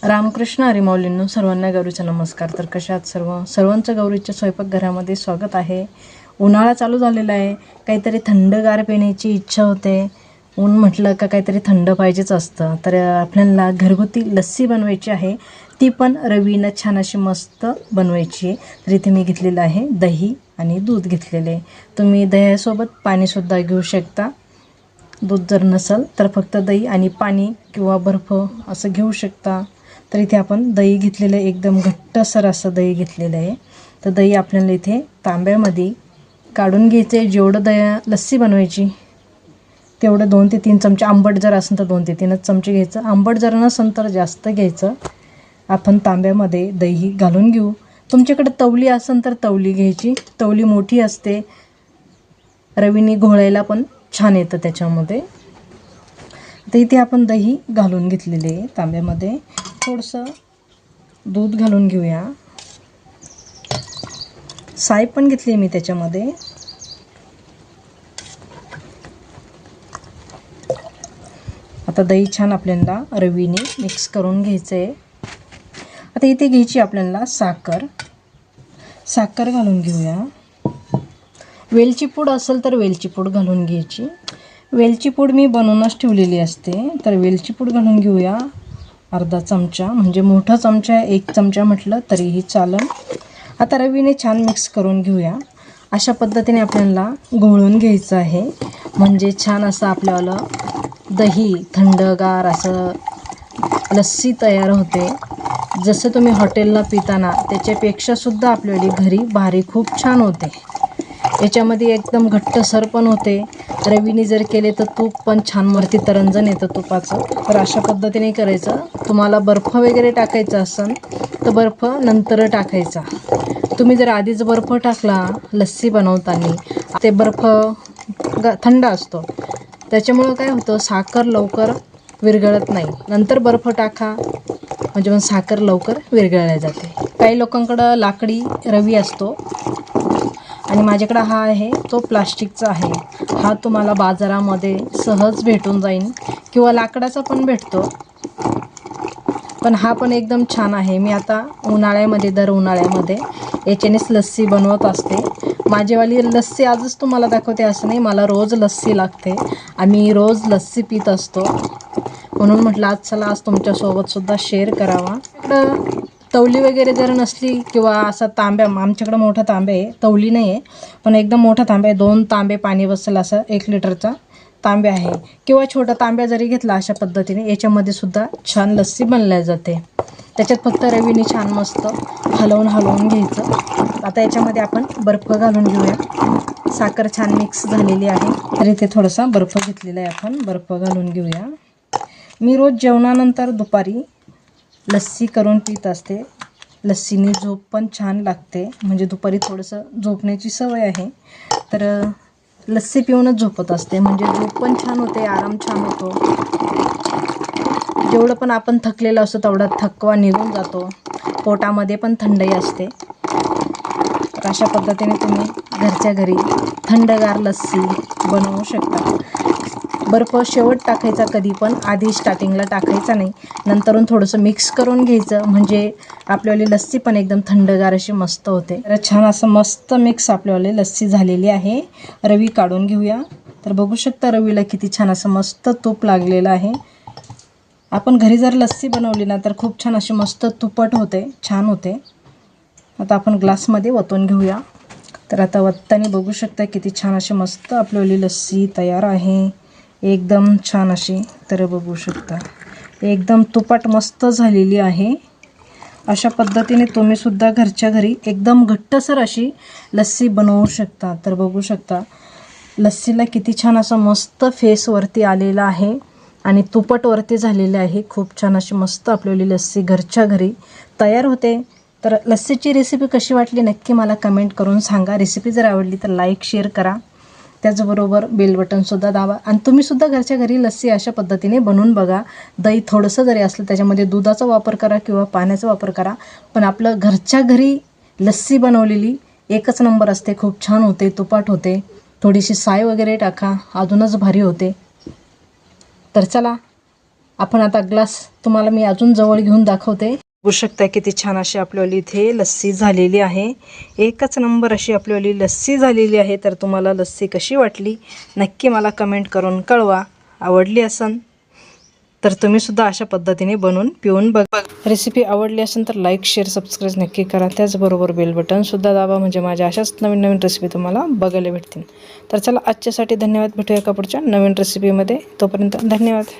रामकृष्ण हरी माऊलींनो, सर्वांना गौरीचा नमस्कार. तर कशा आहात सर्वांचं गौरीच्या स्वयंपाकघरामध्ये स्वागत आहे. उन्हाळा चालू झालेला आहे, काहीतरी थंडगार पिण्याची इच्छा होते. ऊन म्हटलं का काहीतरी थंड पाहिजेच असतं. तर आपल्याला घरगुती लस्सी बनवायची आहे, ती पण रवीनं छान अशी मस्त बनवायची आहे. तर इथे मी घेतलेलं आहे दही आणि दूध घेतलेले. तुम्ही दह्यासोबत पाणीसुद्धा घेऊ शकता. दूध जर नसेल तर फक्त दही आणि पाणी किंवा बर्फ असं घेऊ शकता. तर इथे आपण दही घेतलेलं आहे, एकदम घट्टसर असं दही घेतलेलं आहे. तर दही आपल्याला इथे तांब्यामध्ये काढून घ्यायचं आहे. जेवढं लस्सी बनवायची तेवढं 2 ते 3 चमचे, आंबट जर असेल तर 2 ते 3 चमचे घ्यायचं. आंबट जर नसेल तर जास्त घ्यायचं. आपण तांब्यामध्ये दही घालून घेऊ. तुमच्याकडे तवली असेल तर तवली घ्यायची. तवली मोठी असते, रवीने घोळायला पण छान येतं त्याच्यामध्ये. तर इथे आपण दही घालून घेतलेले आहे तांब्यामध्ये. थोडंसं दूध घालून घेऊया. साय पण घेतली मी त्याच्यामध्ये. आता दही छान आपल्याला रवीने मिक्स करून घ्यायचं आहे. आता इथे घ्यायची आपल्याला साखर घालून घेऊया. वेलची पूड असेल तर वेलची पूड घालून घ्यायची. वेलची पूड मी बनवूनच ठेवलेली असते, तर वेलची पूड घालून घेऊया. अर्धा चमचा, म्हणजे मोठा चमचा आहे, 1 चमचा म्हटलं तरीही चालेल. आता रवीने छान मिक्स करून घेऊया. अशा पद्धतीने आपल्याला घोळून घ्यायचं आहे, म्हणजे छान असं आपल्याला दही थंडगार असं लस्सी तयार होते. जसं तुम्ही हॉटेलला पिताना त्याच्यापेक्षासुद्धा आपल्याला घरी भारी खूप छान होते. याच्यामध्ये एकदम घट्टसर पण होते. रवीने जर केले तर तूप पण छान वरती तरंजन येतं तुपाचं. तर अशा पद्धतीने करायचं. तुम्हाला बर्फ वगैरे टाकायचा असेल तर बर्फ नंतर टाकायचा. तुम्ही जर आधीच बर्फ टाकला लस्सी बनवताना, ते बर्फ थंड असतो, त्याच्यामुळं काय होतं, साखर लवकर विरघळत नाही. नंतर बर्फ टाका, म्हणजे मग साखर लवकर विरघळल्या जाते. काही लोकांकडं लाकडी रवी असतो आणि माझ्याकडं हा आहे तो प्लास्टिकचा आहे. हा तुम्हाला बाजारामध्ये सहज भेटून जाईल किंवा लाकडाचा पण भेटतो, पण हा पण एकदम छान आहे. मी आता उन्हाळ्यामध्ये दर उन्हाळ्यामध्ये याच्यानेच लस्सी बनवत असते. माझीवाली लस्सी आजच तुम्हाला दाखवते असं नाही, मला रोज लस्सी लागते. आम्ही रोज लस्सी पित असतो, म्हणून म्हटलं आज तुमच्यासोबतसुद्धा शेअर करावा. इकडं तवली वगैरे जर नसली किंवा असा तांब्या, आमच्याकडं मोठा तांब्या आहे, तवली नाही आहे पण एकदम मोठा तांब्या आहे, 2 तांबे पाणी बसेल असं 1 लिटरचा तांब्या आहे. किंवा छोटा तांब्या जरी घेतला अशा पद्धतीने याच्यामध्ये सुद्धा छान लस्सी बनल्या जाते. त्याच्यात फक्त रवीने छान मस्त हलवून घ्यायचं. आता याच्यामध्ये आपण बर्फ घालून घेऊया. साखर छान मिक्स झालेली आहे, तर इथे थोडासा बर्फ घेतलेला आहे, आपण बर्फ घालून घेऊया. मी रोज जेवणानंतर दुपारी लस्सी करून पित असते. लस्सीने झोप पण छान लागते, म्हणजे दुपारी थोडंसं झोपण्याची सवय आहे, तर लस्सी पिऊनच झोपत असते, म्हणजे झोप पण छान होते, आराम छान होतो. जेवढं पण आपण थकलेलं असतो तेवढा थकवा निघून जातो. पोटामध्ये पण थंडाई असते. तर अशा पद्धतीने तुम्ही घरच्या घरी थंडगार लस्सी बनवू शकता. बर्फ शेवट टाकायचा कधी पण, आधी स्टार्टिंगला टाकायचा नाही. नंतरून थोडंसं मिक्स करून घ्यायचं, म्हणजे आपल्यावाली लस्सी पण एकदम थंडगार अशी मस्त होते. तर छान असं मस्त मिक्स आपल्यावाली लस्सी झालेली आहे. रवी काढून घेऊया. तर बघू शकता रवीला किती छान असं मस्त तूप लागलेलं आहे. आपण घरी जर लस्सी बनवली ना तर खूप छान अशी मस्त तुपट होते, छान होते. आता आपण ग्लासमध्ये ओतून घेऊया. तर आता वत्ताने बघू शकता किती छान अशी मस्त आपल्यावाली लस्सी तयार आहे, एकदम छान अशी. तर बघू शकता एकदम तुपट मस्त झालेली आहे. अशा पद्धतीने तुम्हीसुद्धा घरच्या घरी एकदम घट्टसर अशी लस्सी बनवू शकता. तर बघू शकता लस्सीला किती छान असं मस्त फेसवरती आलेला आहे आणि तुपटवरती झालेले आहे. खूप छान अशी मस्त आपल्याली लस्सी घरच्या घरी तयार होते. तर लस्सीची रेसिपी कशी वाटली नक्की मला कमेंट करून सांगा. रेसिपी जर आवडली तर लाईक शेअर करा, त्याचबरोबर बेल बटनसुद्धा दाबा. आणि तुम्हीसुद्धा घरच्या घरी लस्सी अशा पद्धतीने बनवून बघा. दही थोडंसं जरी असलं त्याच्यामध्ये दुधाचा वापर करा किंवा पाण्याचा वापर करा, पण आपलं घरच्या घरी लस्सी बनवलेली एकच नंबर असते, खूप छान होते, तुपाट होते. थोडीशी साय वगैरे टाका, अजूनच भारी होते. तर चला आपण आता ग्लास तुम्हाला मी अजून जवळ घेऊन दाखवते. बघू शकता किती छान अशी आपल्यावाली इथे लस्सी झालेली आहे. एकच नंबर अशी आपल्यावाली लस्सी झालेली आहे. तर तुम्हाला लस्सी कशी वाटली नक्की मला कमेंट करून कळवा. आवडली असेल तर तुम्हीसुद्धा अशा पद्धतीने बनवून पिऊन बघा. रेसिपी आवडली असेल तर लाईक शेअर सबस्क्राईब नक्की करा. त्याचबरोबर बेल बटनसुद्धा दाबा म्हणजे माझ्या अशाच नवीन नवीन रेसिपी तुम्हाला बघायला भेटतील. तर चला आजच्यासाठी धन्यवाद. भेटूया एका पुढच्या नवीन रेसिपीमध्ये. तोपर्यंत धन्यवाद.